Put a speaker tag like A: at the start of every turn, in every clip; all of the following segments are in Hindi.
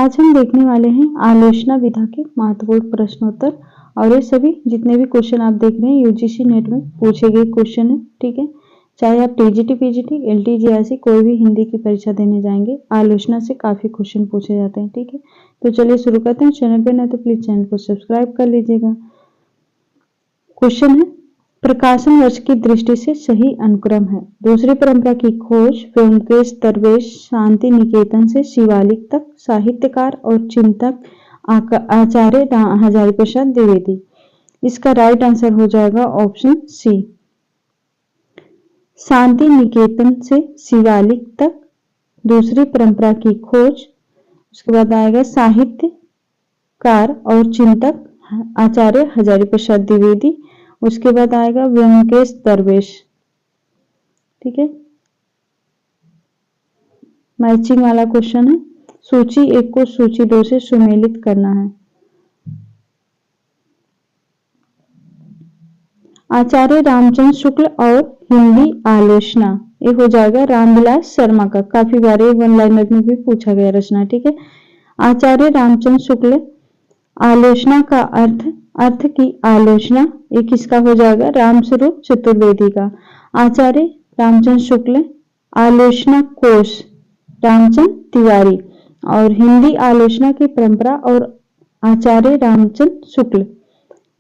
A: आज हम देखने वाले हैं आलोचना विधा के महत्वपूर्ण प्रश्नोत्तर। और ये सभी जितने भी क्वेश्चन आप देख रहे हैं यूजीसी नेट में पूछे गए क्वेश्चन है। ठीक है, चाहे आप टीजीटी, पीजीटी, एलटीजीआईसी कोई भी हिंदी की परीक्षा देने जाएंगे, आलोचना से काफी क्वेश्चन पूछे जाते हैं। ठीक है, तो चलिए शुरू करते हैं। चैनल पे न तो प्लीज चैनल को सब्सक्राइब कर लीजिएगा। क्वेश्चन है, प्रकाशन वर्ष की दृष्टि से सही अनुक्रम है। दूसरी परंपरा की खोज व्योमकेश दरवेश शांति निकेतन से शिवालिक तक, साहित्यकार और चिंतक आचार्य हजारी प्रसाद द्विवेदी। इसका राइट आंसर हो जाएगा ऑप्शन सी, शांति निकेतन से शिवालिक तक दूसरी परंपरा की खोज। उसके बाद आएगा साहित्यकार और चिंतक आचार्य हजारी प्रसाद द्विवेदी। उसके बाद आएगा व्योमकेश दरवेश। ठीक है, मैचिंग वाला क्वेश्चन है। सूची 1 को सूची 2 से सुमेलित करना है। आचार्य रामचंद्र शुक्ल और हिंदी आलोचना, ये हो जाएगा रामविलास शर्मा का। काफी बार वन लाइनर में भी पूछा गया रचना। ठीक है, आचार्य रामचंद्र शुक्ल आलोचना का अर्थ की आलोचना, ये किसका हो जाएगा? रामस्वरूप चतुर्वेदी का। आचार्य रामचंद्र शुक्ल आलोचना कोश रामचंद्र तिवारी। और हिंदी आलोचना की परंपरा और आचार्य रामचंद्र शुक्ल,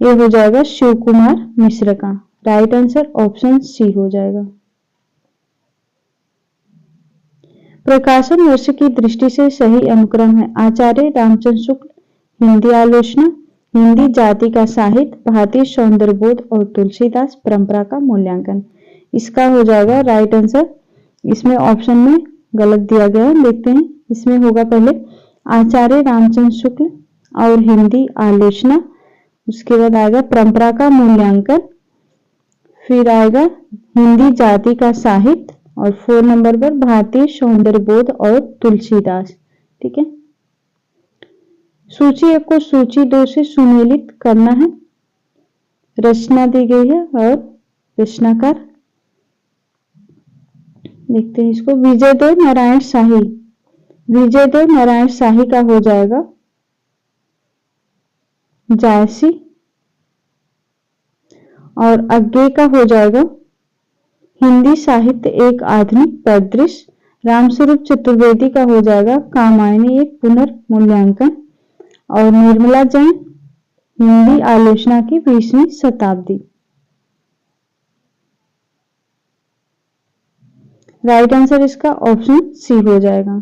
A: ये हो जाएगा शिव कुमार मिश्र का। राइट आंसर ऑप्शन सी हो जाएगा। प्रकाशन वर्ष की दृष्टि से सही अनुक्रम है। आचार्य रामचंद्र शुक्ल हिंदी आलोचना, हिंदी जाति का साहित्य, भारतीय सौंदर्य बोध और तुलसीदास परंपरा का मूल्यांकन। इसका हो जाएगा राइट आंसर। इसमें ऑप्शन में गलत दिया गया है, देखते हैं। इसमें होगा पहले आचार्य रामचंद्र शुक्ल और हिंदी आलोचना, उसके बाद आएगा परंपरा का मूल्यांकन, फिर आएगा हिंदी जाति का साहित्य और 4 नंबर पर भारतीय सौंदर्य बोध और तुलसीदास। ठीक है, सूची 1 को सूची 2 से सुमेलित करना है। रचना दी गई है और रचनाकार देखते हैं इसको। विजयदेव नारायण शाही, विजयदेव नारायण शाही का हो जाएगा जायसी। और अज्ञे का हो जाएगा हिंदी साहित्य एक आधुनिक परिदृश्य। रामस्वरूप चतुर्वेदी का हो जाएगा कामायनी एक पुनर्मूल्यांकन। और निर्मला जैन हिंदी आलोचना की 20वीं शताब्दी। राइट आंसर इसका ऑप्शन सी हो जाएगा।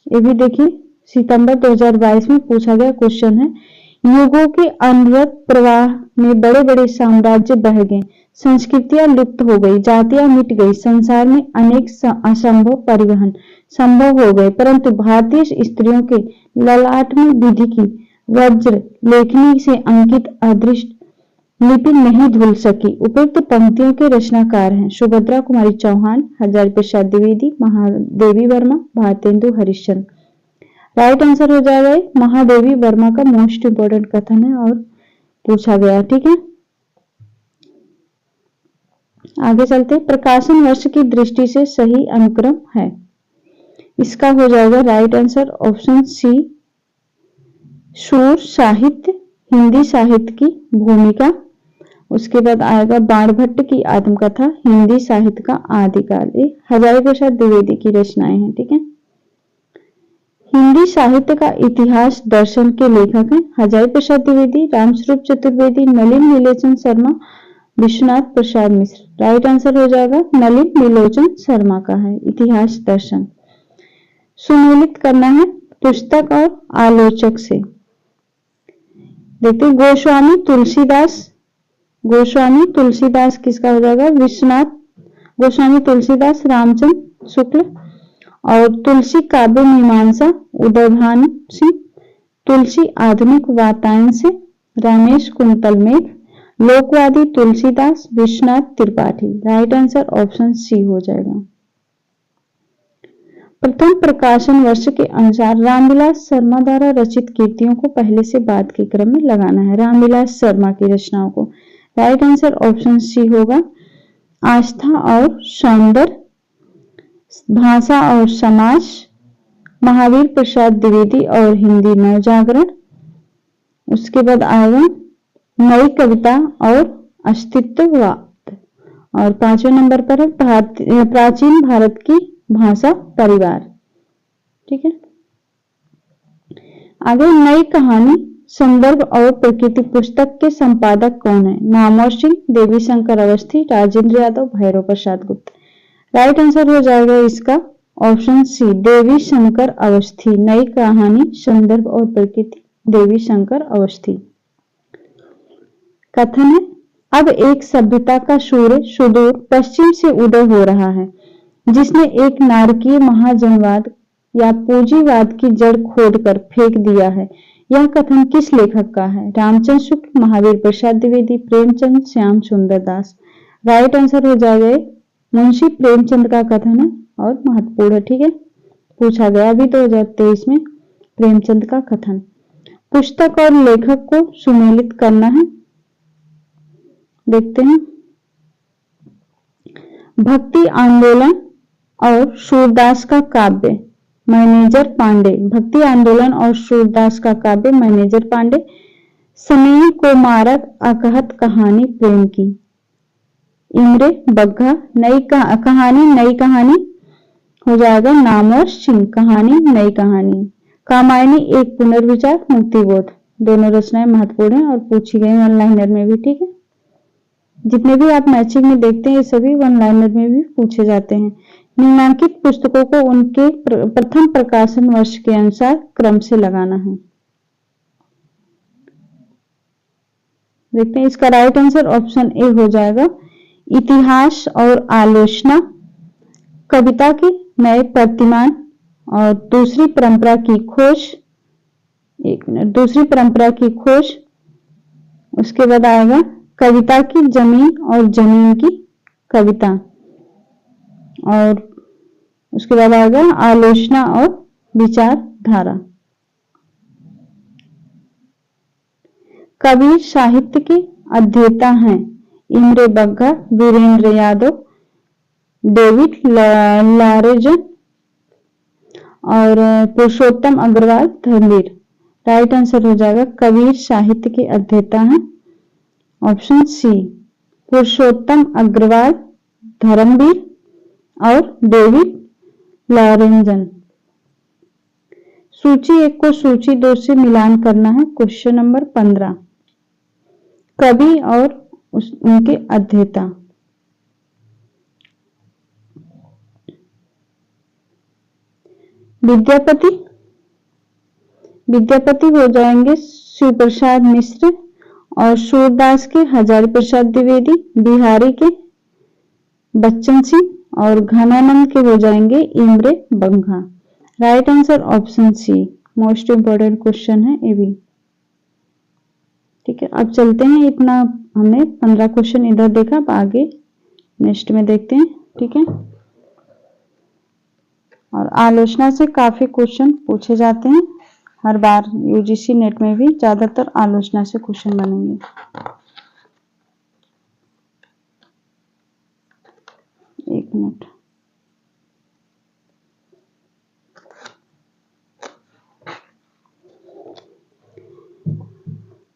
A: ये भी देखिए, सितंबर 2022 में पूछा गया क्वेश्चन है। युगों के अनवरत प्रवाह में बड़े बड़े साम्राज्य बह गए, संस्कृतियां लुप्त हो गई, जातियां मिट गई, संसार में अनेक असंभव परिवहन संभव हो गए, परंतु भारतीय स्त्रियों के ललाट में विधि की वज्र लेखनी से अंकित अदृष्ट लिपि नहीं धुल सकी। उपयुक्त पंक्तियों के रचनाकार हैं सुभद्रा कुमारी चौहान, हजारी प्रसाद द्विवेदी, महादेवी वर्मा, भारतेंदु हरिश्चंद्र। राइट आंसर हो जाएगा महादेवी वर्मा का मोस्ट इंपोर्टेंट कथन है और पूछा गया। ठीक है, आगे चलते। प्रकाशन वर्ष की दृष्टि से सही अनुक्रम है। इसका हो जाएगा राइट आंसर ऑप्शन सी, शूर साहित्य, हिंदी साहित्य की भूमिका। उसके बाद आएगा बाणभट्ट की आत्मकथा, हिंदी साहित्य का आदिकाल। ये हजारी प्रसाद द्विवेदी की रचनाएं हैं। ठीक है, हिंदी साहित्य का इतिहास दर्शन के लेखक हैं हजारी प्रसाद द्विवेदी, रामस्वरूप चतुर्वेदी, नलिन नीलोचन शर्मा, विश्वनाथ प्रसाद मिश्र। राइट आंसर हो जाएगा नलिन नीलोचन शर्मा का है इतिहास दर्शन। सुमेलित करना है पुस्तक और आलोचक से। देखते हैं, गोस्वामी तुलसीदास किसका हो जाएगा? विश्वनाथ गोस्वामी तुलसीदास रामचंद्र शुक्ल। और तुलसी काव्य मीमांसा उदयभानु सिंह, तुलसी आधुनिक वातायन से Ramesh Kuntal Megh, Lokvadi Tulsidas Vishwanath Tripathi. Right answer option C हो जाएगा। प्रथम प्रकाशन वर्ष के अनुसार रामविलास शर्मा द्वारा रचित कृतियों को पहले से बाद के क्रम में लगाना है। रामविलास शर्मा की रचनाओं को। राइट आंसर ऑप्शन सी होगा। आस्था और सौंदर्य, भाषा और समाज, महावीर प्रसाद द्विवेदी और हिंदी नवजागरण। उसके बाद आएगा नई कविता और अस्तित्ववाद। और 5वें नंबर पर है प्राचीन भारत की भाषा परिवार। ठीक है, आगे नई कहानी संदर्भ और प्रकृति पुस्तक के संपादक कौन है? नामवर सिंह, देवी शंकर अवस्थी, राजेंद्र यादव, भैरव प्रसाद गुप्त। राइट आंसर हो जाएगा इसका ऑप्शन सी, देवी शंकर अवस्थी। नई कहानी संदर्भ और प्रकृति, देवी शंकर अवस्थी। कथन है, अब एक सभ्यता का सूर्य सुदूर पश्चिम से उदय हो रहा है, जिसने एक नारकीय महाजनवाद या पूंजीवाद की जड़ खोदकर फेंक दिया है। यह कथन किस लेखक का है? रामचंद्र शुक्ल, महावीर प्रसाद द्विवेदी, प्रेमचंद, श्याम सुंदर दास। राइट आंसर हो जाएगा मुंशी प्रेमचंद का कथन है और महत्वपूर्ण है। ठीक है, पूछा गया अभी 2023 में प्रेमचंद का कथन। पुस्तक और लेखक को सुमेलित करना है, देखते हैं। भक्ति आंदोलन और सूरदास का काव्य मैनेजर पांडे। भक्ति आंदोलन और सूरदास का काव्य मैनेजर पांडे। समीर को मारक अकहत कहानी प्रेम की, इमरे बग्घा। नई कहानी हो जाएगा नामवर सिंह, कहानी नई कहानी। कामायनी एक पुनर्विचार, मुक्तिबोध। दोनों रचनाएं महत्वपूर्ण हैं और पूछी गई वन लाइनर में भी। ठीक है, जितने भी आप मैचिंग में देखते हैं ये सभी वन लाइनर में भी पूछे जाते हैं। निम्नांकित पुस्तकों को उनके प्रथम प्रकाशन वर्ष के अनुसार क्रम से लगाना है। देखते हैं इसका राइट आंसर ऑप्शन ए हो जाएगा, इतिहास और आलोचना, कविता के नए प्रतिमान और दूसरी परंपरा की खोज। एक मिनट, दूसरी परंपरा की खोज। उसके बाद आएगा कविता की जमीन और जमीन की कविता। और उसके बाद आएगा आलोचना और विचारधारा। कबीर साहित्य के अध्येता हैं इमरे बग्घा, वीरेंद्र यादव, डेविड लारेजन और पुरुषोत्तम अग्रवाल, धर्मवीर। राइट आंसर हो जाएगा कबीर साहित्य के अध्येता हैं ऑप्शन सी, पुरुषोत्तम अग्रवाल, धर्मवीर और डेविड लॉरेंजन। सूची 1 को सूची 2 से मिलान करना है। क्वेश्चन नंबर 15, कवि और उनके अध्येता। विद्यापति हो जाएंगे शिव प्रसाद मिश्र और सूरदास के हजारी प्रसाद द्विवेदी, बिहारी के बच्चन सिंह और घनानंद के हो जाएंगे Imre Bangha. Right answer option C, most important question है ये भी। ठीक है, अब चलते हैं। इतना हमने 15 क्वेश्चन इधर देखा, अब आगे नेक्स्ट में देखते हैं। ठीक है, और आलोचना से काफी क्वेश्चन पूछे जाते हैं हर बार। यूजीसी नेट में भी ज्यादातर आलोचना से क्वेश्चन बनेंगे। एक मिनट,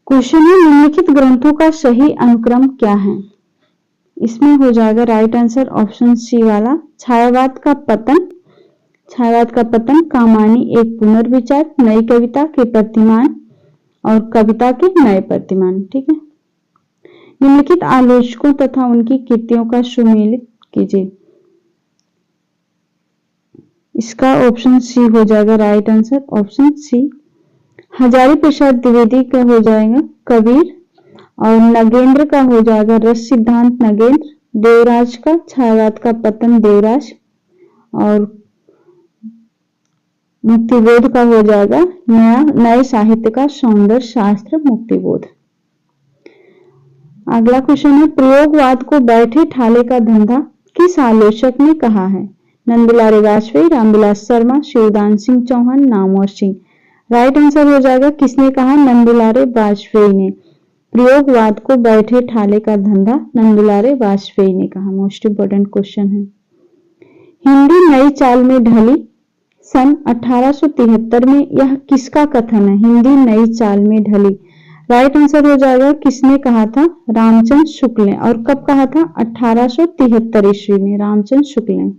A: क्वेश्चन है निम्नलिखित ग्रंथों का सही अनुक्रम क्या है? इसमें हो जाएगा राइट आंसर ऑप्शन सी वाला, छायावाद का पतन, कामायनी एक पुनर्विचार, नई कविता के प्रतिमान और कविता के नए प्रतिमान। ठीक है, निम्नलिखित आलोचकों तथा उनकी कृतियों का सुमेलित कीजिए। इसका ऑप्शन सी हो जाएगा right answer option C. Hazari Prasad Dwivedi का हो जाएगा कबीर और नगेंद्र का हो जाएगा रस सिद्धांत नगेंद्र, देवराज का छायावाद का पतन देवराज और मुक्तिबोध का हो जाएगा नए साहित्य का सौंदर्य शास्त्र मुक्तिबोध। अगला क्वेश्चन है प्रयोगवाद को बैठे ठाले का धंधा किस आलोचक ने कहा है? नंदलाल वाजपेयी, रामविलास शर्मा, शिवदान सिंह चौहान, नामवर सिंह। राइट आंसर हो जाएगा किसने कहा? नंदलाल वाजपेयी ने। प्रयोगवाद को बैठे ठाले का धंधा नंदलाल वाजपेयी ने कहा। मोस्ट इंपोर्टेंट क्वेश्चन है। हिंदी नई चाल में ढली सन 1873 में यह किसका कथन है? हिंदी नई चाल में ढली। राइट आंसर हो जाएगा, किसने कहा था? रामचंद्र शुक्ल ने। और कब कहा था? 1873 ईस्वी में रामचंद्र शुक्ल ने।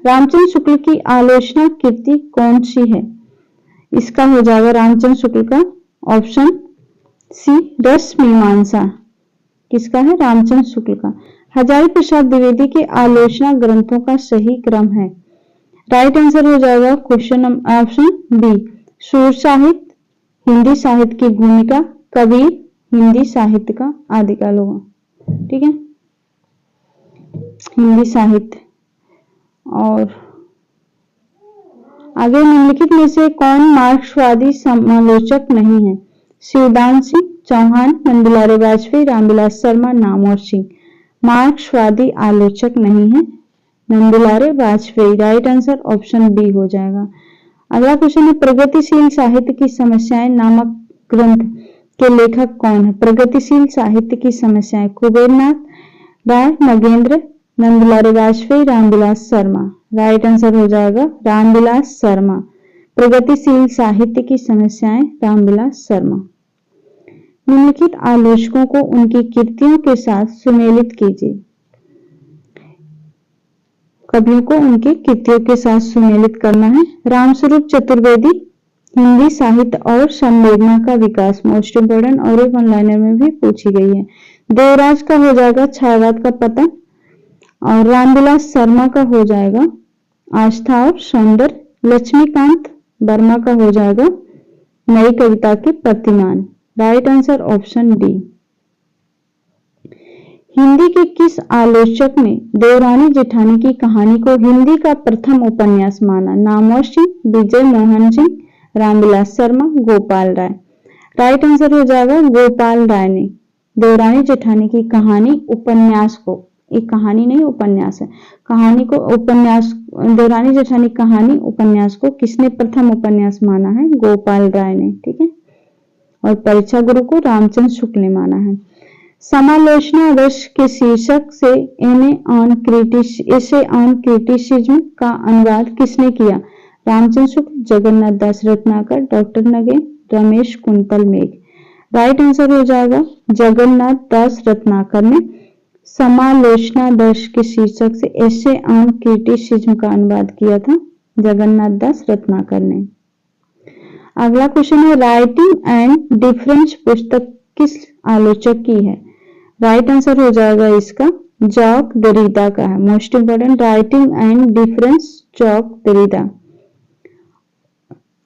A: रामचंद्र शुक्ल की आलोचना कृति कौन सी है? इसका हो जाएगा रामचंद्र शुक्ल का ऑप्शन सी, रस मीमांसा। किसका है? रामचंद्र शुक्ल का। हजारी प्रसाद द्विवेदी के आलोचना ग्रंथों का सही क्रम है। राइट आंसर हो जाएगा क्वेश्चन ऑप्शन बी, सूर साहित्य, हिंदी साहित्य की भूमिका, कबीर, हिंदी साहित्य का आदिकाल होगा। ठीक है, हिंदी साहित्य। और आगे निम्नलिखित में से कौन मार्क्सवादी समालोचक नहीं है? शिवदान सिंह चौहान, नंदलाल वाजपेयी, रामविलास शर्मा, नामवर सिंह। मार्क्सवादी आलोचक नहीं है Nandlal Vajpayee. Right answer option B हो जाएगा। अगला क्वेश्चन है, प्रगतिशील साहित्य की समस्याएं नामक ग्रंथ के लेखक कौन है? प्रगतिशील साहित्य की समस्याएं, कुबेरनाथ राय, नगेंद्र, नंदलाल वाजपेयी, रामविलास शर्मा। राइट आंसर हो जाएगा रामविलास शर्मा। प्रगतिशील साहित्य की समस्याएं, रामविलास शर्मा। निम्नलिखित आलोचकों को उनकी कृतियों के साथ सुमेलित कीजिए। कवियों को उनकी कृतियों के साथ सुमेलित करना है। रामस्वरूप चतुर्वेदी, हिंदी साहित्य और संवेदना का विकास, मोस्ट इंपोर्टेंट, और एक ऑनलाइनर में भी पूछी गई है। देवराज का हो जाएगा छायावाद का पतन, और रामविलास शर्मा का हो जाएगा आस्था और सौंदर्य। लक्ष्मीकांत वर्मा का हो जाएगा नई कविता के प्रतिमान। Right answer option D. Hindi के किस आलोचक ने देवरानी जेठानी की कहानी को हिंदी का प्रथम उपन्यास माना? नामवर सिंह, विजय मोहन सिंह, रामविलास शर्मा, गोपाल राय। राइट आंसर हो जाएगा गोपाल राय ने देवरानी जेठानी की कहानी उपन्यास को, एक कहानी नहीं उपन्यास है, कहानी को उपन्यास, देवरानी जेठानी कहानी उपन्यास को किसने प्रथम उपन्यास माना है? गोपाल राय ने। ठीक है, और परीक्षा गुरु को रामचंद्र शुक्ल ने माना है। समालोचना रस के शीर्षक से एसे ऑन क्रिटिसिज्म का अनुवाद किसने किया? रामचंद्र शुक्ल, जगन्नाथ दास रत्नाकर, डॉक्टर नगेंद्र, रमेश कुंतल मेघ। राइट आंसर हो जाएगा जगन्नाथ दास रत्नाकर ने समालोचना दर्श के शीर्षक से एसे ऑन क्रिटिसिज्म का अनुवाद किया था, जगन्नाथ दास रत्नाकर ने। अगला क्वेश्चन है, राइटिंग एंड डिफरेंस पुस्तक किस आलोचक की है? राइट आंसर हो जाएगा इसका जॉक देरिदा का है। Most important, writing and difference, Jacques Derrida.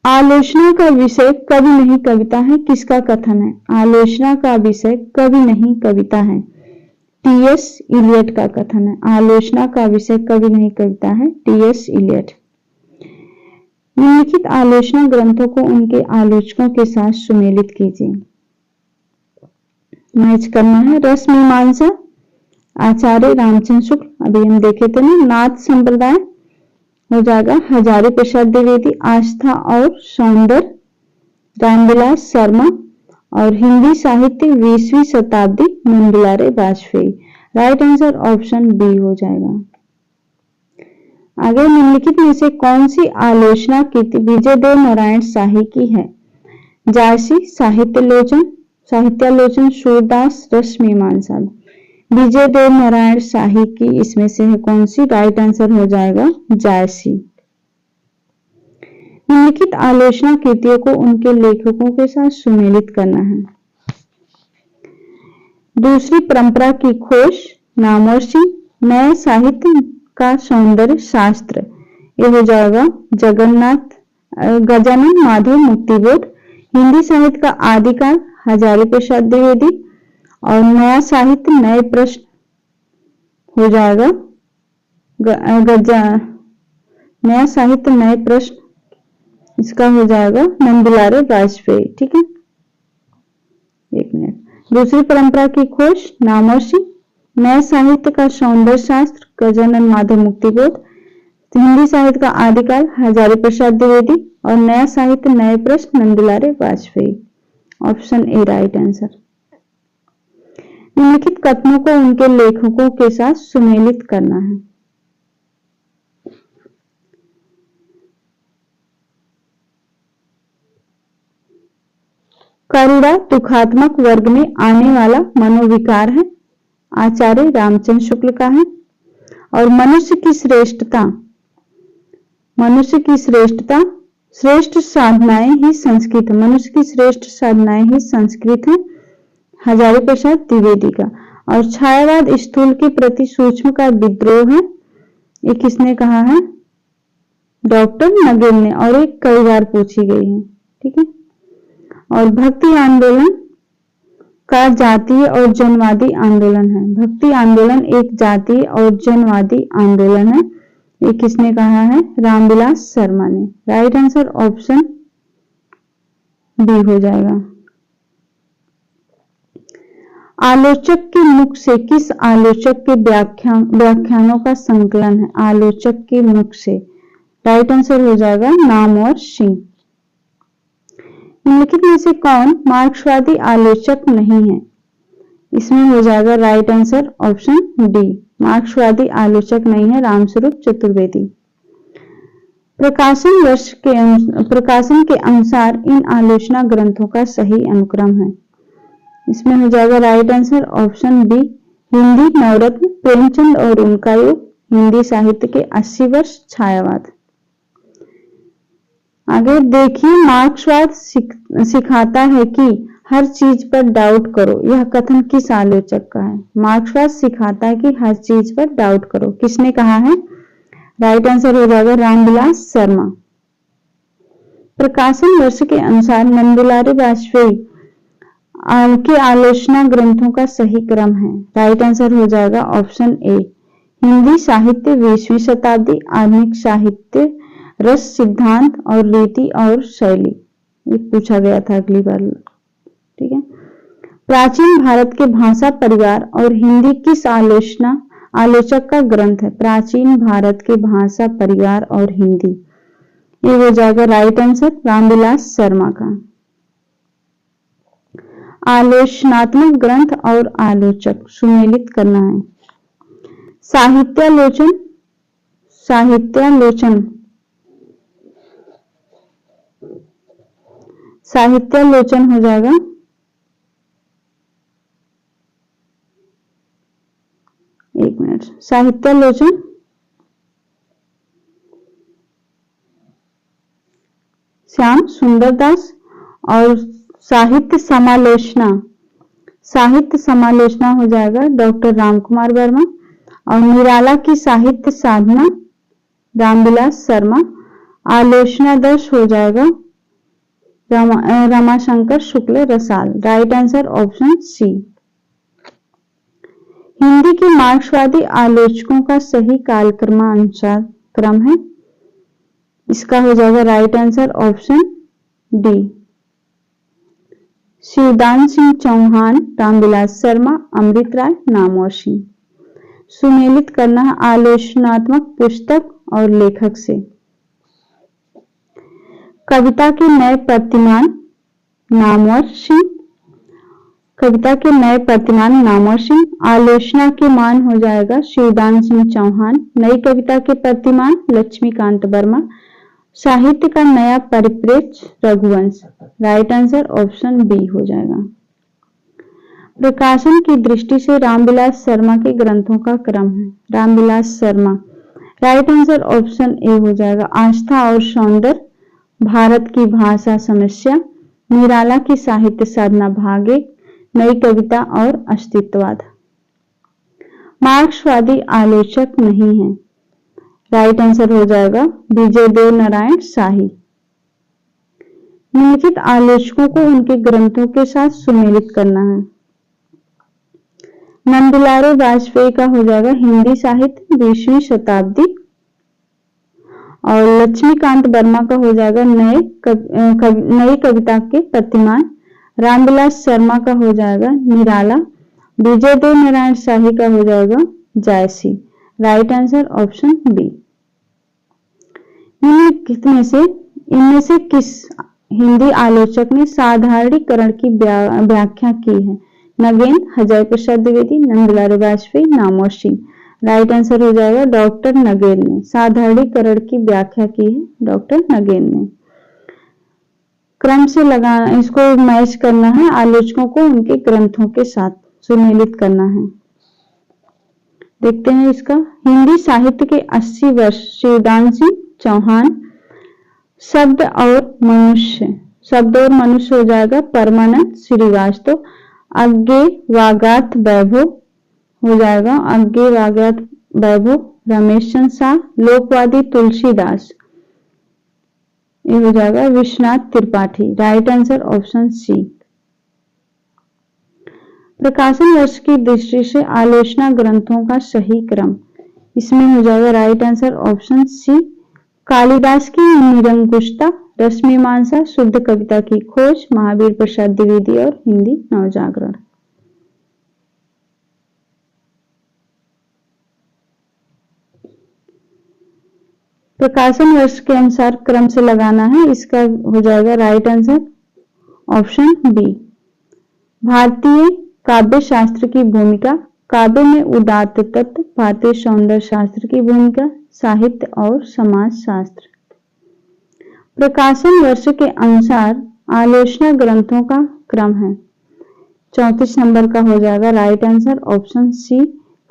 A: आलोचना का विषय कवि नहीं कविता है, किसका कथन है? आलोचना का विषय कवि नहीं कविता है, टी.एस. इलियट का कथन है। आलोचना का विषय कवि नहीं कविता है, टी.एस. इलियट। निम्नलिखित आलोचना ग्रंथों को उनके आलोचकों के साथ सुमेलित कीजिए। मैच करना है। रस मीमांसा, आचार्य रामचंद्र शुक्ल, अभी हम देखे थे ना। नाथ संप्रदाय हो जाएगा हजारी प्रसाद द्विवेदी। आस्था और सौंदर्य, रामविलास शर्मा। और हिंदी साहित्य 20वीं शताब्दी, Nandlal Vajpayee. Right answer option B हो जाएगा। आगे निम्नलिखित में से कौन सी आलोचना कृति विजयदेव नारायण शाही की है? जायसी, साहित्यालोचन, सूरदास, रस मीमांसा। विजयदेव नारायण शाही की इसमें से है कौन सी? राइट आंसर हो जाएगा जायसी। निम्नलिखित आलोचना कृतियों को उनके लेखकों के साथ सुमेलित करना है। दूसरी परंपरा की खोज, नामवर सिंह। नए साहित्य का सौंदर्य शास्त्र, ये हो जाएगा गजानन माधव मुक्तिबोध। हिंदी साहित्य का आदिकाल, हजारी प्रसाद द्विवेदी। और नया साहित्य नए प्रश्न हो जाएगा नया साहित्य नए प्रश्न, इसका हो जाएगा नंदलाल वाजपेयी। ठीक है, एक मिनट। दूसरी परंपरा की खोज, नामवर सिंह। नए साहित्य का सौंदर्य शास्त्र, गजानन माधव मुक्तिबोध। हिंदी साहित्य का आदिकाल, हजारी प्रसाद द्विवेदी। और नया साहित्य नए प्रश्न, Nandlal Vajpayee. Option A right answer. निम्नलिखित कथनों को उनके लेखकों के साथ सुमेलित करना है। करुणा दुखात्मक वर्ग में आने वाला मनोविकार है, आचार्य रामचंद्र शुक्ल का है। और मनुष्य की श्रेष्ठता श्रेष्ठ साधनाएं ही संस्कृत है, मनुष्य की श्रेष्ठ साधनाएं ही संस्कृत है, हजारी प्रसाद द्विवेदी का। और छायावाद स्थूल के प्रति सूक्ष्म का विद्रोह है, ये किसने कहा है? डॉक्टर नगेल ने, और एक कई बार पूछी गई है। ठीक है। और भक्ति आंदोलन का जातीय और जनवादी आंदोलन है, भक्ति आंदोलन एक जातीय और जनवादी आंदोलन है, ये किसने कहा है? रामविलास शर्मा ने। राइट आंसर ऑप्शन बी हो जाएगा। आलोचक के मुख से किस आलोचक के व्याख्यानों का संकलन है? आलोचक के मुख से, राइट आंसर हो जाएगा नामवर सिंह। निम्नलिखित में से कौन मार्क्सवादी आलोचक नहीं है? इसमें हो जाएगा राइट आंसर ऑप्शन डी, मार्क्सवादी आलोचक नहीं है रामस्वरूप चतुर्वेदी। प्रकाशन के अनुसार इन आलोचना ग्रंथों का सही अनुक्रम है, इसमें हो जाएगा right answer option B, Hindi Navratna, Premchand और उनका युग, हिंदी साहित्य के 80 वर्ष, छायावाद। आगे देखिए, मार्क्सवाद सिखाता है कि हर चीज पर डाउट करो, यह कथन किस आलोचक का है? मार्क्सवाद सिखाता है कि हर चीज पर डाउट करो, किसने कहा है? राइट आंसर हो जाएगा रामविलास शर्मा। प्रकाशन वर्ष के अनुसार नंदुलारे वाजपेयी के आलोचना ग्रंथों का सही क्रम है, राइट आंसर हो जाएगा ऑप्शन ए, हिंदी साहित्य 20वीं शताब्दी, आधुनिक साहित्य, रस सिद्धांत और रीति और शैली, ये पूछा गया था अगली बार। ठीक है। प्राचीन भारत के भाषा परिवार और हिंदी किस आलोचक का ग्रंथ है? प्राचीन भारत के भाषा परिवार और हिंदी, ये हो जाएगा राइट आंसर रामविलास शर्मा का। आलोचनात्मक ग्रंथ और आलोचक सुमेलित करना है। साहित्यालोचन हो जाएगा एक मिनट, साहित्यालोचन श्याम सुंदर दास, और साहित्य समालोचना हो जाएगा डॉक्टर रामकुमार वर्मा, और निराला की साहित्य साधना रामविलास शर्मा, आलोचना दर्श हो जाएगा Ramashankar Shukla Rasal, right answer option C. Hindi के मार्क्सवादी आलोचकों का सही कालक्रमानुसार क्रम है, इसका हो जाएगा right answer option D, Shivdan Singh Chauhan, Ramvilas Sharma, Amrit Rai, Namvar Singh. सुमेलित करना है आलोचनात्मक पुस्तक और लेखक से। कविता के नए प्रतिमान नामवर सिंह, कविता के नए प्रतिमान नामवर सिंह, आलोचना के मान हो जाएगा शिवदान सिंह चौहान, नई कविता के प्रतिमान लक्ष्मीकांत वर्मा, साहित्य का नया परिप्रेक्ष्य Raghuvansh, right answer option B हो जाएगा। प्रकाशन की दृष्टि से रामविलास शर्मा के ग्रंथों का क्रम है, Ramvilas Sharma, right answer option ए हो जाएगा। आस्था और सौंदर्य, भारत की भाषा समस्या, निराला की साहित्य साधना भाग 1, नई कविता और अस्तित्ववाद। मार्क्सवादी आलोचक नहीं है, राइट आंसर हो जाएगा विजय देव नारायण शाही। निम्नलिखित आलोचकों को उनके ग्रंथों के साथ सुमेलित करना है। नंदुलारे वाजपेयी का हो जाएगा हिंदी साहित्य 20वीं शताब्दी, और लक्ष्मीकांत वर्मा का हो जाएगा नई कविता के प्रतिमान, रामविलास शर्मा का हो जाएगा निराला, विजय देव नारायण शाही का हो जाएगा जायसी, राइट आंसर ऑप्शन बी। इनमें से किस हिंदी आलोचक ने साधारणीकरण की व्याख्या की है? Again, Hazari Prasad Dwivedi, नंदुलारे Vajpayee, Namvar Singh, right answer हो जाएगा डॉक्टर नगेन ने साधारणीकरण की व्याख्या की है, डॉक्टर नगेन ने। क्रम से लगाना, इसको मैच करना है, आलोचकों को उनके ग्रंथों के साथ सुमेलित करना है। देखते हैं इसका। हिंदी साहित्य के 80 वर्ष, शिवदान सिंह चौहान। शब्द और मनुष्य, शब्द और मनुष्य हो जाएगा परमानंद श्रीवास्तव। अज्ञे वागात वैभव हो जाएगा, अज्ञे वागात वैभव रमेश चंद्र शाह। लोकवादी तुलसीदास, ये हो जाएगा Vishwanath Tripathi. Right answer option C. प्रकाशन वर्ष की दृष्टि से आलोचना ग्रंथों का सही क्रम, इसमें हो जाएगा right answer option C. Kalidas की निरंकुशता, रश्मिमांसा, शुद्ध कविता की खोज, महावीर प्रसाद द्विवेदी और हिंदी नवजागरण। प्रकाशन वर्ष के अनुसार क्रम से लगाना है, इसका हो जाएगा राइट आंसर ऑप्शन बी। भारतीय काव्य शास्त्र की भूमिका, काव्य में उदात्त तत्व, भारतीय सौंदर्य शास्त्र की भूमिका, साहित्य और समाज शास्त्र। प्रकाशन वर्ष के अनुसार आलोचना ग्रंथों का क्रम है, 34 नंबर का हो जाएगा right answer option C.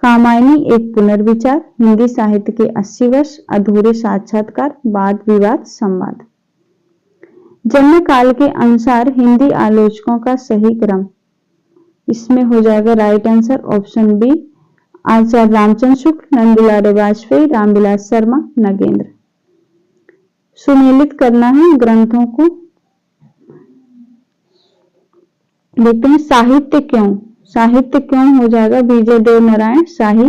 A: Kamayani एक पुनर्विचार, हिंदी साहित्य के 80 वर्ष, अधूरे साक्षात्कार, वाद विवाद संवाद। जन्म काल के अनुसार हिंदी आलोचकों का सही क्रम, इसमें हो जाएगा राइट आंसर ऑप्शन बी। आचार्य रामचंद्र शुक्ल, नंदलाल वाजपेयी, रामविलास शर्मा, नगेंद्र। सुमेलित करना है ग्रंथों को। देखते हैं साहित्य क्यों, साहित्य क्यों हो जाएगा विजय देव नारायण शाही।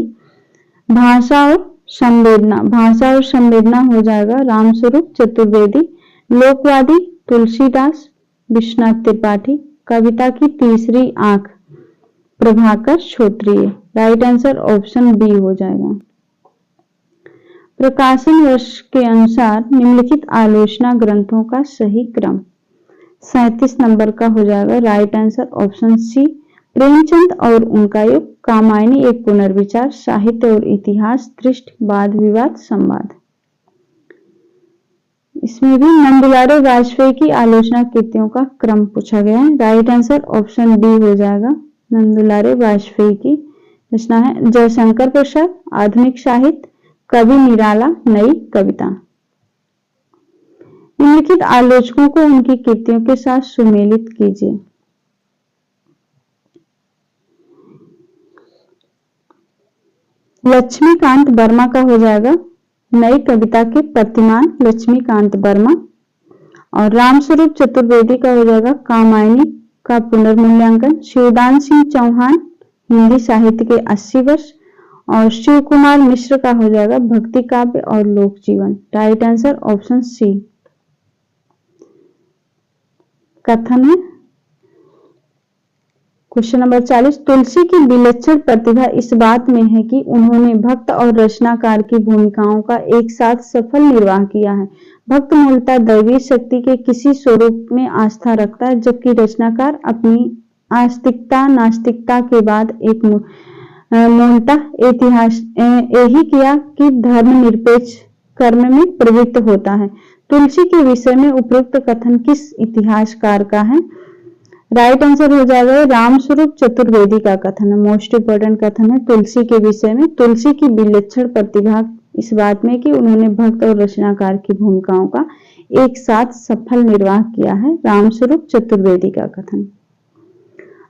A: भाषा और संवेदना, भाषा और संवेदना हो जाएगा रामस्वरूप चतुर्वेदी। लोकवादी तुलसीदास, विश्वनाथ त्रिपाठी। कविता की तीसरी आंख, प्रभाकर क्षत्रिय। राइट आंसर ऑप्शन बी हो जाएगा। प्रकाशन वर्ष के अनुसार निम्नलिखित आलोचना ग्रंथों का सही क्रम, 37 नंबर का हो जाएगा right answer option C. Premchand और उनका युग, कामायनी एक पुनर्विचार, साहित्य और इतिहास, दृष्टि, वाद विवाद संवाद। इसमें भी नंदलाल वाजपेयी की आलोचना कृतियों का क्रम पूछा गया है, राइट आंसर ऑप्शन बी हो जाएगा। नंदलाल वाजपेयी की रचना है जयशंकर प्रसाद, आधुनिक साहित्य, कवि निराला, नई कविता। निम्नलिखित आलोचकों को उनकी कृतियों के साथ सुमेलित कीजिए। लक्ष्मीकांत वर्मा का हो जाएगा नई कविता के प्रतिमान, लक्ष्मीकांत वर्मा। और रामस्वरूप चतुर्वेदी का हो जाएगा कामायनी का पुनर्मूल्यांकन। शिवदान सिंह चौहान, हिंदी साहित्य के 80 वर्ष। और शिव कुमार मिश्र का हो जाएगा भक्ति काव्य और लोक जीवन। Right answer option C. कथन है क्वेश्चन नंबर 40। तुलसी की विलक्षण प्रतिभा इस बात में है कि उन्होंने भक्त और रचनाकार की भूमिकाओं का एक साथ सफल निर्वाह किया है। भक्त मूलतः दैवीय शक्ति के किसी स्वरूप में आस्था रखता है, जबकि रचनाकार अपनी आस्तिकता नास्तिकता के बाद एक मूलतः इतिहास यही किया कि धर्मनिरपेक्ष कर्म में प्रवृत्त होता है। तुलसी के विषय में उपयुक्त कथन किस इतिहासकार का है? राइट आंसर हो जाएगा रामस्वरूप चतुर्वेदी का कथन है। मोस्ट इंपोर्टेंट कथन है तुलसी के विषय में। तुलसी की विलक्षण प्रतिभा इस बात में कि उन्होंने भक्त और रचनाकार की भूमिकाओं का एक साथ सफल निर्वाह किया है, रामस्वरूप चतुर्वेदी का कथन।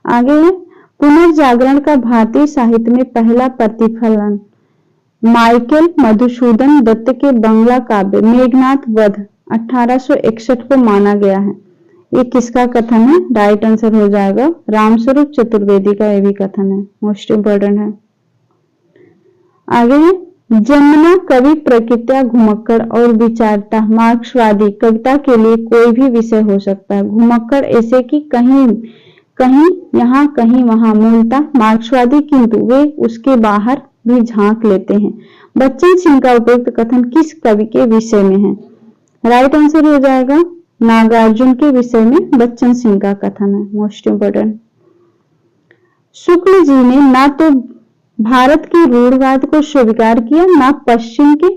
A: आगे है पुनर्जागरण का भारतीय साहित्य में पहला प्रतिफलन माइकल मधुसूदन दत्त के बंगला काव्य मेघनाथ वध 1861 को माना गया है। ये किसका कथन है? राइट आंसर हो जाएगा रामस्वरूप चतुर्वेदी का, ये भी कथन है, मोस्ट इंपोर्टेंट है। आगे है जमुना कवि प्रकृत्या घुमक्कड़ और विचारता मार्क्सवादी कविता के लिए कोई भी विषय हो सकता है। घुमक्कड़ ऐसे कि कहीं कहीं यहाँ कहीं वहां, मूलतः मार्क्सवादी किंतु वे उसके बाहर भी झांक लेते हैं। बच्चन सिंह का उपयुक्त कथन किस कवि के विषय में है? राइट आंसर हो जाएगा नागार्जुन के विषय में बच्चन सिंह का कथन है, मोस्ट इंपोर्टेंट। शुक्ल जी ने ना तो भारत के रूढ़वाद को स्वीकार किया, ना पश्चिम के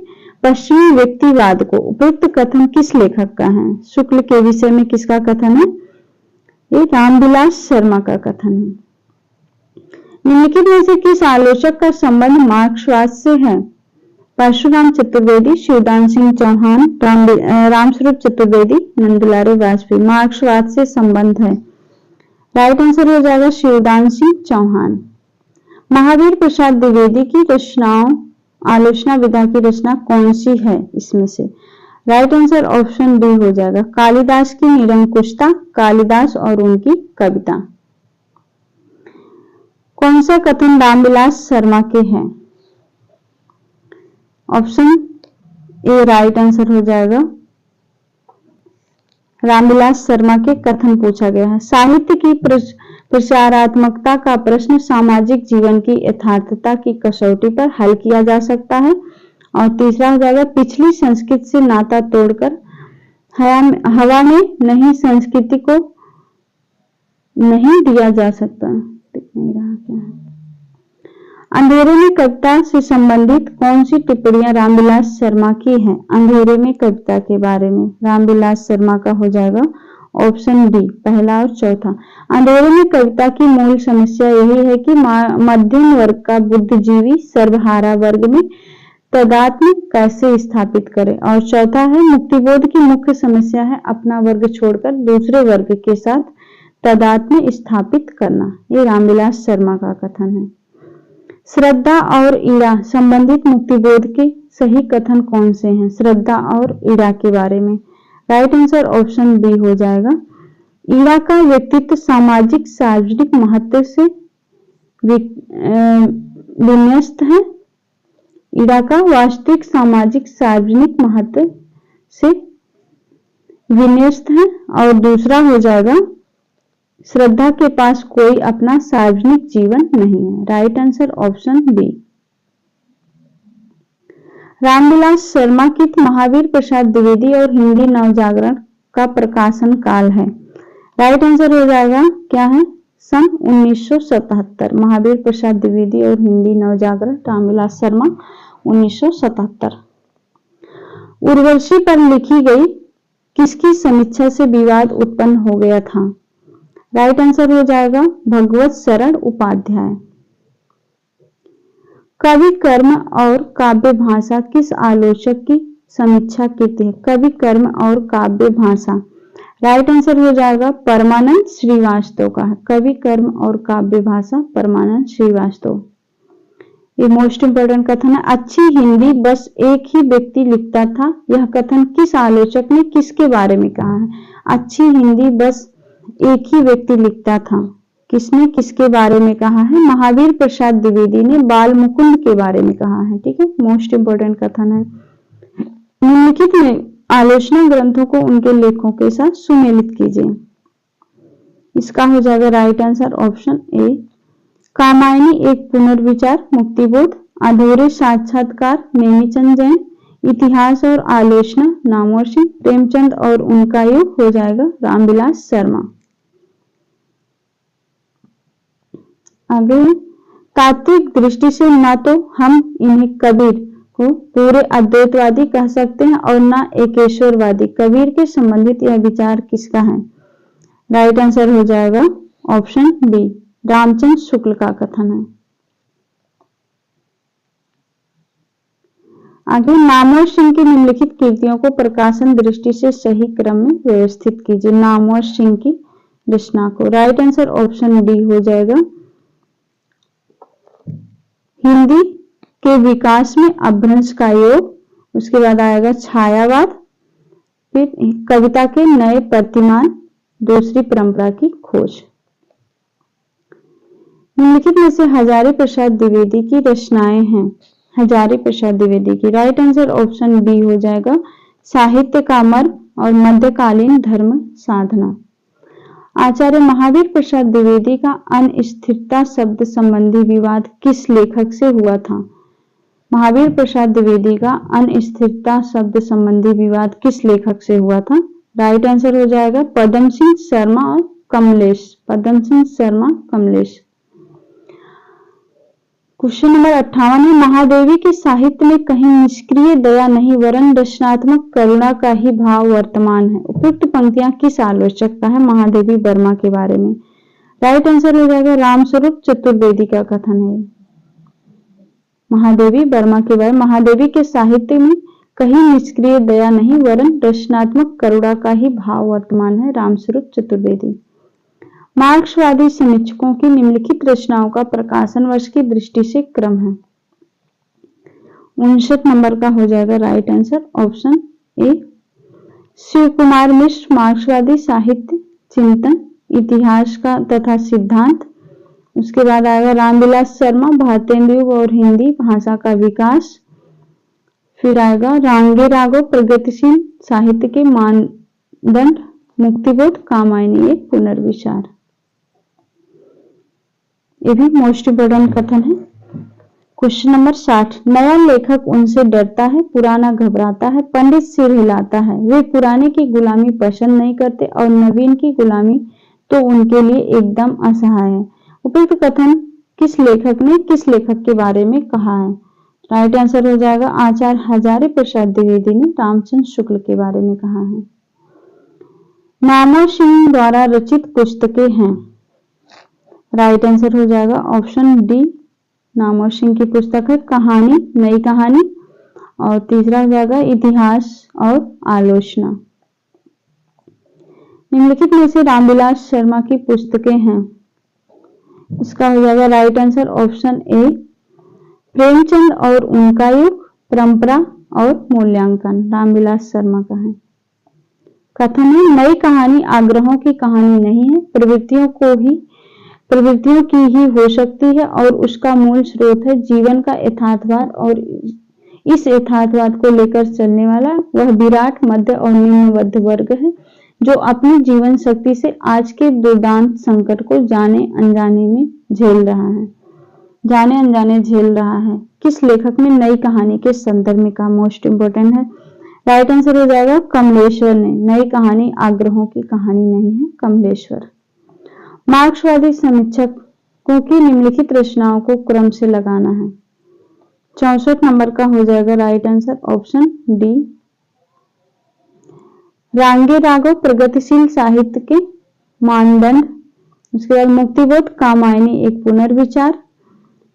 A: पश्चिमी व्यक्तिवाद को। उपयुक्त कथन किस लेखक का है? शुक्ल के विषय में किसका कथन है? ये रामविलास शर्मा का कथन है। निम्नलिखित में से किस आलोचक का संबंध मार्क्सवाद से है? परशुराम चतुर्वेदी, शिवदान सिंह चौहान, रामस्वरूप चतुर्वेदी, नंदलाल वाजपेयी। मार्क्सवाद से संबंध है। राइट आंसर हो जाएगा शिवदान सिंह चौहान। महावीर प्रसाद द्विवेदी की रचनाओं आलोचना विधा की रचना कौन सी है इसमें से? राइट आंसर ऑप्शन डी हो जाएगा कालिदास की निरंकुशता, कालिदास और उनकी कविता। कौन सा कथन रामविलास शर्मा के हैं? ऑप्शन ए राइट आंसर हो जाएगा। रामविलास शर्मा के कथन पूछा गया है। साहित्य की प्रचारात्मकता का प्रश्न सामाजिक जीवन की यथार्थता की कसौटी पर हल किया जा सकता है। और तीसरा हो जाएगा पिछली संस्कृति से नाता तोड़कर हवा में नई संस्कृति को नहीं दिया जा सकता। नहीं रहा क्या है? अंधेरे में कविता से संबंधित कौन सी टिप्पणियां रामविलास शर्मा की हैं? अंधेरे में कविता के बारे में रामविलास शर्मा का हो जाएगा ऑप्शन डी पहला और चौथा। अंधेरे में कविता की मूल समस्या यही है कि मध्यम वर्ग का बुद्धिजीवी सर्वहारा वर्ग में तदात्म्य कैसे स्थापित करे। और चौथा है मुक्तिबोध की मुख्य समस्या है अपना वर्ग छोड़कर दूसरे वर्ग के साथ तदात्म्य स्थापित करना। ये रामविलास शर्मा का कथन है। श्रद्धा और ईड़ा संबंधित मुक्तिबोध के सही कथन कौन से हैं? श्रद्धा और ईड़ा के बारे में राइट आंसर ऑप्शन बी हो जाएगा। ईड़ा का व्यक्तित्व सामाजिक सार्वजनिक महत्व से विन्यस्त है। ईड़ा का वास्तविक सामाजिक सार्वजनिक महत्व से विन्यस्त है। और दूसरा हो जाएगा श्रद्धा के पास कोई अपना सार्वजनिक जीवन नहीं है। Right answer option B. Ramvilas Sharma की महावीर प्रसाद द्विवेदी और हिंदी नवजागरण का प्रकाशन काल है। राइट आंसर हो जाएगा क्या है? सन 1977। महावीर प्रसाद द्विवेदी और हिंदी नवजागरण रामविलास शर्मा 1977। उर्वशी पर लिखी गई किसकी समीक्षा से विवाद उत्पन्न हो गया था? राइट आंसर हो जाएगा भगवत शरण उपाध्याय। कवि कर्म और काव्य भाषा किस आलोचक की समीक्षा कीर्ति है? कवि कर्म और काव्य भाषा राइट आंसर हो जाएगा परमानंद श्रीवास्तव का है। कवि कर्म और काव्य भाषा परमानंद श्रीवास्तव। ये मोस्ट इंपोर्टेंट कथन है। अच्छी हिंदी बस एक ही व्यक्ति लिखता था। यह कथन किस आलोचक ने किसके बारे में कहा है? अच्छी हिंदी बस एक ही व्यक्ति लिखता था। किसने किसके बारे में कहा है? महावीर प्रसाद द्विवेदी ने बाल मुकुंद के बारे में कहा है। ठीक है, मोस्ट इंपोर्टेंट कथन है। निम्नलिखित में आलोचना ग्रंथों को उनके लेखों के साथ सुमेलित कीजिए। इसका हो जाएगा राइट आंसर ऑप्शन ए। कामायनी एक पुनर्विचार मुक्तिबोध, अधूरे साक्षात्कार नेमीचंद जैन, इतिहास और आलोचना नामवर सिंह, प्रेमचंद और उनका युग हो जाएगा रामविलास शर्मा। आगे तात्विक दृष्टि से न तो हम इन्हें कबीर को पूरे अद्वैतवादी कह सकते हैं और न एकेश्वरवादी। कबीर के संबंधित यह विचार किसका है? राइट आंसर हो जाएगा ऑप्शन बी रामचंद्र शुक्ल का कथन है। आगे नामवर सिंह की निम्नलिखित कृतियों को प्रकाशन दृष्टि से सही क्रम में व्यवस्थित कीजिए। नामवर सिंह की रचना को राइट आंसर ऑप्शन डी हो जाएगा। हिंदी के विकास में अपभ्रंश का योग, उसके बाद आएगा छायावाद, फिर कविता के नए प्रतिमान, दूसरी परंपरा की खोज। निम्नलिखित में से हजारी प्रसाद द्विवेदी की रचनाएं हैं। हजारी प्रसाद द्विवेदी की राइट आंसर ऑप्शन बी हो जाएगा। साहित्य का मर्म और मध्यकालीन धर्म साधना। आचार्य महावीर प्रसाद द्विवेदी का अनिश्चितता शब्द संबंधी विवाद किस लेखक से हुआ था? महावीर प्रसाद द्विवेदी का अनिश्चितता शब्द संबंधी विवाद किस लेखक से हुआ था? राइट आंसर हो जाएगा पदम सिंह शर्मा और कमलेश। पदम सिंह शर्मा कमलेश। क्वेश्चन नंबर 58 है, महादेवी के साहित्य में कहीं निष्क्रिय दया नहीं वरन रचनात्मक करुणा का ही भाव वर्तमान है। उपयुक्त पंक्तियां किस आलोचक का है? महादेवी वर्मा के बारे में। राइट आंसर हो जाएगा रामस्वरूप चतुर्वेदी का कथन है। महादेवी वर्मा के बारे में, महादेवी के साहित्य में कहीं निष्क्रिय दया नहीं वरन रचनात्मक करुणा का ही भाव वर्तमान है, रामस्वरूप चतुर्वेदी। मार्क्सवादी समीक्षकों की निम्नलिखित रचनाओं का प्रकाशन वर्ष की दृष्टि से क्रम है। 59 नंबर का हो जाएगा right answer option A. Shiv Kumar Mishra Marxvadi Sahitya चिंतन इतिहास का तथा सिद्धांत। उसके बाद आएगा रामविलास शर्मा भारतेंदु युग और हिंदी भाषा का विकास। फिर आएगा रांगे राघव प्रगतिशील साहित्य के मानदंड मुक्तिबोध कामायनी एक पुनर्विचार। ये भी मोस्ट इम्पोर्टेंट कथन है। क्वेश्चन नंबर 60, नया लेखक उनसे डरता है, पुराना घबराता है, पंडित सिर हिलाता है। वे पुराने की गुलामी पसंद नहीं करते और नवीन की गुलामी तो उनके लिए एकदम असहाय है। उपयुक्त कथन किस लेखक ने किस लेखक के बारे में कहा है? राइट आंसर हो जाएगा आचार्य हजारी प्रसाद द्विवेदी ने रामचंद्र शुक्ल के बारे में कहा है। नामवर सिंह द्वारा रचित पुस्तकें हैं। राइट आंसर हो जाएगा ऑप्शन डी। नामवर सिंह की पुस्तक है कहानी नई कहानी और तीसरा हो जाएगा इतिहास और आलोचना। निम्नलिखित में से रामविलास शर्मा की पुस्तकें हैं। इसका हो जाएगा राइट आंसर ऑप्शन ए। प्रेमचंद और उनका युग, परंपरा और मूल्यांकन रामविलास शर्मा का है। कथन है नई कहानी आग्रहों की कहानी नहीं है, प्रवृत्तियों की ही हो सकती है और उसका मूल स्रोत है जीवन का यथार्थवाद और इस यथार्थवाद को लेकर चलने वाला वह विराट मध्य और निम्नबद्ध वर्ग है जो अपनी जीवन शक्ति से आज के दुर्दांत संकट को जाने अनजाने झेल रहा है। किस लेखक ने नई कहानी के संदर्भ में कहा? मोस्ट इंपोर्टेंट है। राइट आंसर हो जाएगा कमलेश्वर ने। नई कहानी आग्रहों की कहानी नहीं है, कमलेश्वर। मार्क्सवादी समीक्षकों की निम्नलिखित रचनाओं को क्रम से लगाना है। 64 नंबर का हो जाएगा राइट आंसर ऑप्शन डी। रांगे राघव प्रगतिशील साहित्य के मानदंड। उसके बाद मुक्तिबोध कामायनी एक पुनर्विचार।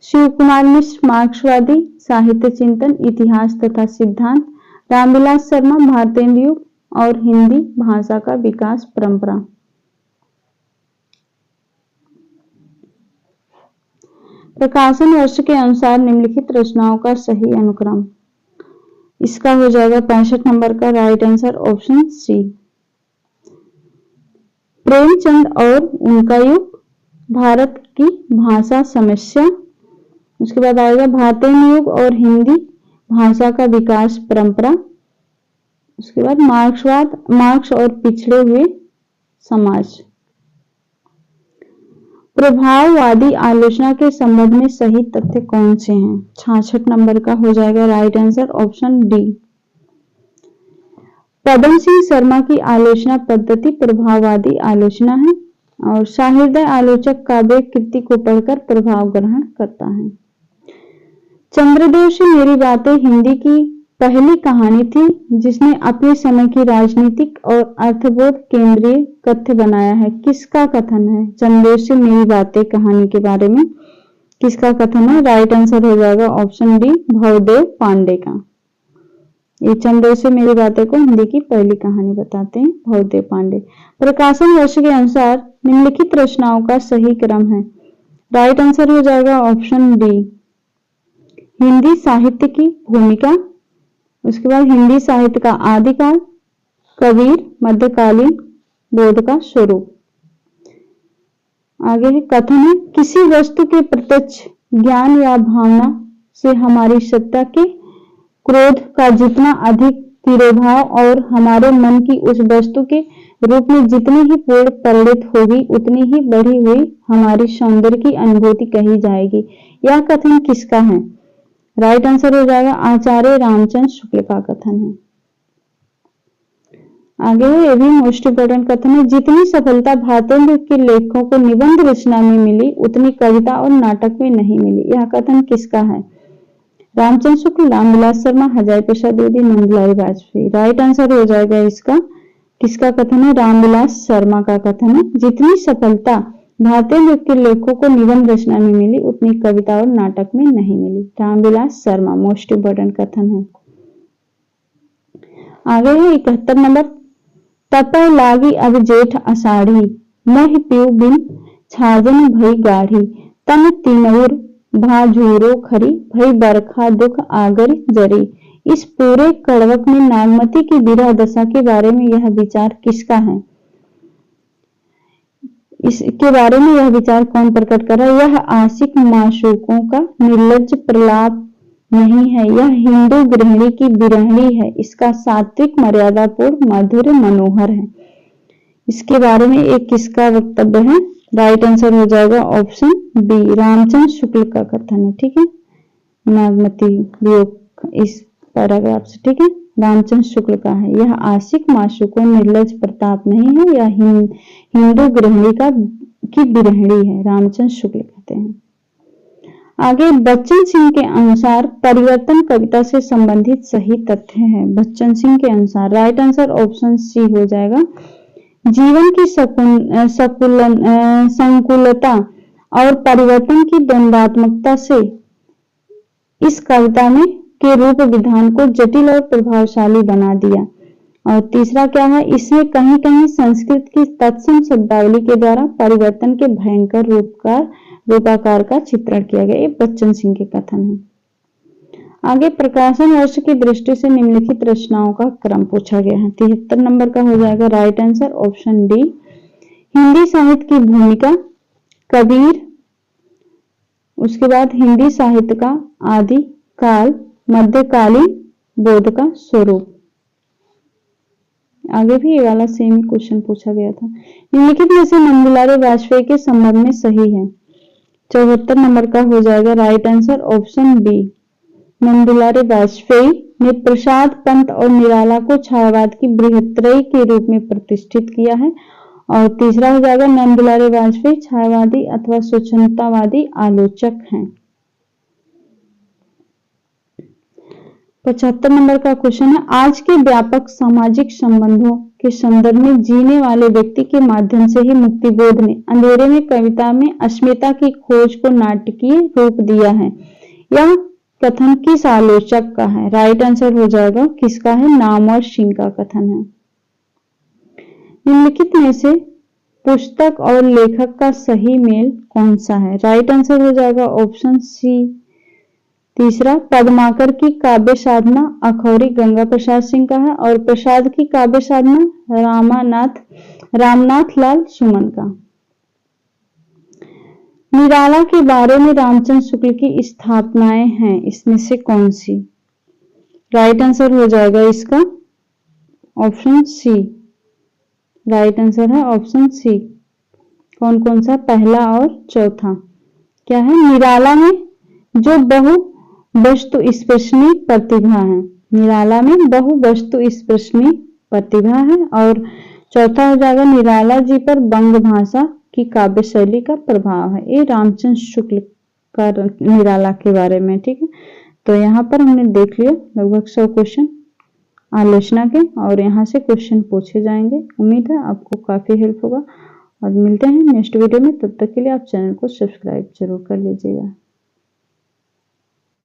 A: शिव कुमार मिश्र मार्क्सवादी साहित्य चिंतन इतिहास तथा सिद्धांत। रामविलास शर्मा भारतेंदु युग और हिंदी भाषा का विकास परंपरा। प्रकाशन वर्ष के अनुसार निम्नलिखित रचनाओं का सही अनुक्रम। इसका हो जाएगा 65 नंबर का right answer option C. Premchand और उनका युग, भारत की भाषा समस्या। उसके बाद आएगा भारतेंदु युग और हिंदी भाषा का विकास परंपरा। उसके बाद मार्क्स और पिछड़े हुए समाज। प्रभाववादी आलोचना के संबंध में सही तथ्य कौन से हैं? 66 नंबर का हो जाएगा right answer option D. Padam Singh Sharma की आलोचना पद्धति प्रभाववादी आलोचना है और सहृदय आलोचक काव्य कृति को पढ़कर प्रभाव ग्रहण करता है। चंद्रदेव से मेरी बातें हिंदी की पहली कहानी थी जिसने अपने समय की राजनीतिक और अर्थबोध केंद्रीय कथ्य बनाया है। किसका कथन है? चंद्रदेव से मेरी बातें कहानी के बारे में किसका कथन है? राइट आंसर हो जाएगा ऑप्शन डी भवदेव पांडे का। ये चंद्रदेव से मेरी बातें को हिंदी की पहली कहानी बताते हैं भवदेव पांडे। प्रकाशन वर्ष के अनुसार निम्नलिखित रचनाओं का सही क्रम है। राइट आंसर हो जाएगा ऑप्शन डी हिंदी साहित्य की भूमिका। उसके बाद हिंदी साहित्य का आदिकाल, कबीर मध्यकालीन, बोध का स्वरूप। आगे है कथन है किसी वस्तु के प्रत्यक्ष ज्ञान या भावना से हमारी सत्ता के क्रोध का जितना अधिक तिरोभाव और हमारे मन की उस वस्तु के रूप में जितनी ही पूर्ण परिणत होगी उतनी ही बढ़ी हुई हमारी सौंदर्य की अनुभूति कही जाएगी। यह कथन किसका है? राइट आंसर हो जाएगा आचार्य रामचंद्र शुक्ल का कथन है। आगे है, ये भी मोस्ट इम्पोर्टेंट कथन है, जितनी सफलता भारतेंदु के लेखकों को निबंध रचना में मिली उतनी कविता और नाटक में नहीं मिली। यह कथन किसका है? रामचंद्र शुक्ल, रामविलास शर्मा, हजारी प्रसाद द्विवेदी, नंदलाल वाजपेयी। राइट आंसर हो जाएगा इसका, किसका कथन है? रामविलास शर्मा का कथन है, जितनी सफलता भारतेंदु के लेखकों को निबंध रचना में मिली उतनी कविता और नाटक में नहीं मिली। रामविलास शर्मा मोस्ट इम्पोर्टेंट कथन है। आगे है 71 नंबर, तपय लागी अब जेठ अषाढ़ी, मह पीऊ बिन छाजन भई गाढ़ी, तन तिनउर भाझूरो खरी, भई बरखा दुख आगर जरी। इस पूरे कड़वक में नागमती की विरह दशा के बारे में यह विचार किसका है? इसके बारे में यह विचार कौन प्रकट कर रहा है? यह आशिक माशूकों का निर्लज्ज प्रलाप नहीं है, यह हिंदू गृहिणी की विरहणी है, इसका सात्विक मर्यादापूर्ण मधुर मनोहर है। इसके बारे में एक किसका वक्तव्य है? राइट आंसर हो जाएगा ऑप्शन बी, रामचंद्र शुक्ल का कथन है। ठीक है, नागमती वियोग इस पैराग्राफ से, ठीक है, रामचंद्र शुक्ल का है। यह आशिक माशूकों निर्लज प्रताप नहीं है, यह हिंदू गृहिणी की विरहणी है, रामचंद्र शुक्ल कहते हैं। आगे बच्चन सिंह के अनुसार परिवर्तन कविता से संबंधित सही तथ्य है। बच्चन सिंह के अनुसार राइट आंसर ऑप्शन सी हो जाएगा, जीवन की संकुलता और परिवर्तन की द्वंद्वात्मकता से इस कविता में के रूप विधान को जटिल और प्रभावशाली बना दिया। और तीसरा क्या है, इसमें कहीं कहीं संस्कृत की तत्सम शब्दावली के द्वारा परिवर्तन के भयंकर रूपाकार का चित्रण किया गया। ये बच्चन सिंह के कथन है। आगे प्रकाशन वर्ष की दृष्टि से निम्नलिखित रचनाओं का क्रम पूछा गया है। 73 नंबर का हो जाएगा right answer option D, Hindi साहित्य की भूमिका, कबीर, उसके बाद हिंदी साहित्य का आदि काल, मध्यकालीन बोध का स्वरूप। आगे भी ये वाला सेम ही क्वेश्चन पूछा गया था। निम्नलिखित में से नंदलाल वाजपेयी के संबंध में सही है। 74 नंबर का हो जाएगा right answer option B, Nandlal Vajpayee ने प्रसाद पंत और निराला को छायावाद की बृहत्त्रयी के रूप में प्रतिष्ठित किया है। और तीसरा हो जाएगा नंदलाल वाजपेयी छायावादी अथवा स्वच्छंदतावादी आलोचक हैं। 75 नंबर का क्वेश्चन है, आज के व्यापक सामाजिक संबंधों के संदर्भ में जीने वाले व्यक्ति के माध्यम से ही मुक्तिबोध ने अंधेरे में कविता में अस्मिता की खोज को नाटकीय रूप दिया है। यह कथन किस आलोचक का है? राइट आंसर हो जाएगा किसका है? नामवर सिंह का कथन है। निम्नलिखित में से पुस्तक और लेखक का सही मेल कौन सा है? राइट आंसर हो जाएगा ऑप्शन सी। तीसरा, पद्माकर की काव्य साधना अखौरी गंगा प्रसाद सिंह का है और प्रसाद की काव्य साधना रामनाथ लाल सुमन का। निराला के बारे में रामचंद्र शुक्ल की स्थापनाएं हैं, इसमें से कौन सी? राइट आंसर हो जाएगा इसका ऑप्शन सी। राइट आंसर है ऑप्शन सी। कौन कौन सा? पहला और चौथा क्या है? निराला में जो बहु वस्तु स्पर्शनी प्रतिभा है, निराला में बहु वस्तु स्पर्शनी प्रतिभा है। और चौथा हो जाएगा निराला जी पर बंग भाषा की काव्य शैली का प्रभाव है। ये रामचंद्र शुक्ल का निराला के बारे में, ठीक है। तो यहाँ पर हमने देख लिया लगभग 100 क्वेश्चन आलोचना के, और यहाँ से क्वेश्चन पूछे जाएंगे। उम्मीद है आपको काफी हेल्प होगा और मिलते हैं नेक्स्ट वीडियो में। तब तक के लिए आप चैनल को सब्सक्राइब जरूर कर लीजिएगा।